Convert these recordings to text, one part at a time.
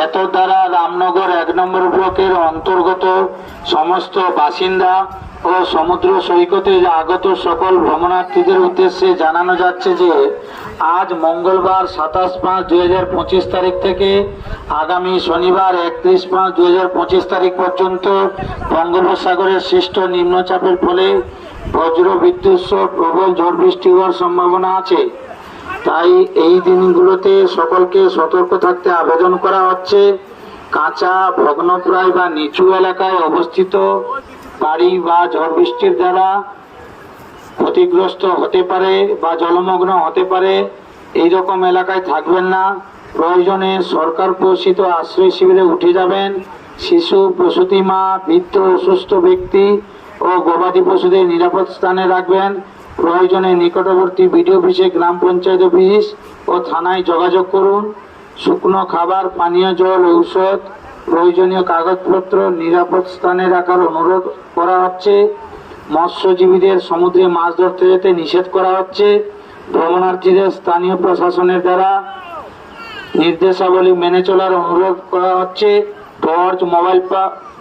এত দ্বারা রামনগর 1 নম্বর ব্লকের অন্তর্গত সমস্ত বাসিন্দা ও সমুদ্র সৈকতে আগত সকল ভ্রমণার্থীদের উদ্দেশ্যে জানানো যাচ্ছে যে আজ মঙ্গলবার 27/5/2025 তারিখ থেকে আগামী শনিবার 31/5/2025 তারিখ পর্যন্ত বঙ্গোপসাগরের সৃষ্ট নিম্নচাপের ফলে বজ্র বিদ্যুৎ সহ প্রবল ঝড় বৃষ্টি হওয়ার সম্ভাবনা আছে। তাই এই দিনগুলোতে সকলকে সতর্ক থাকতে আবেদন করা হচ্ছে। কাঁচা, ভগ্নপ্রায় বা নিচু এলাকায় অবস্থিত বাড়ি বা ঝড় বৃষ্টির দ্বারা ক্ষতিগ্রস্ত হতে পারে বা জলমগ্ন হতে পারে এই রকম এলাকায় থাকবেন না। প্রয়োজনে সরকার ঘোষিত আশ্রয় শিবিরে উঠে যাবেন। শিশু, প্রসূতি মা, বৃদ্ধ, অসুস্থ ব্যক্তি ও গবাদি পশুদের নিরাপদ স্থানে রাখবেন। প্রয়োজনে নিকটবর্তী বিডিও অফিসে, গ্রাম পঞ্চায়েত অফিস ও থানায় যোগাযোগ করুন। শুকনো খাবার, পানীয় জল, ঔষধ, প্রয়োজনীয় কাগজপত্র নিরাপদ স্থানে রাখার অনুরোধ করা হচ্ছে। মৎস্যজীবীদের সমুদ্রে মাছ ধরতে যেতে নিষেধ করা হচ্ছে। ভ্রমণার্থীদের স্থানীয় প্রশাসনের দ্বারা নির্দেশাবলী মেনে চলার অনুরোধ করা হচ্ছে। টর্চ,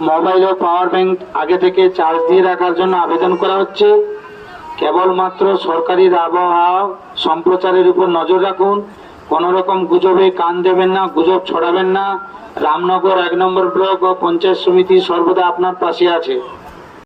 মোবাইল ও পাওয়ার ব্যাংক আগে থেকে চার্জ দিয়ে রাখার জন্য আবেদন করা হচ্ছে। কেবলমাত্র সরকারি আবহাওয়া সম্প্রচারের উপর নজর রাখুন। কোন রকম গুজবে কান দেবেন না, গুজব ছড়াবেন না। রামনগর 1 নম্বর ব্লক ও পঞ্চায়েত সমিতি সর্বদা আপনার পাশে আছে।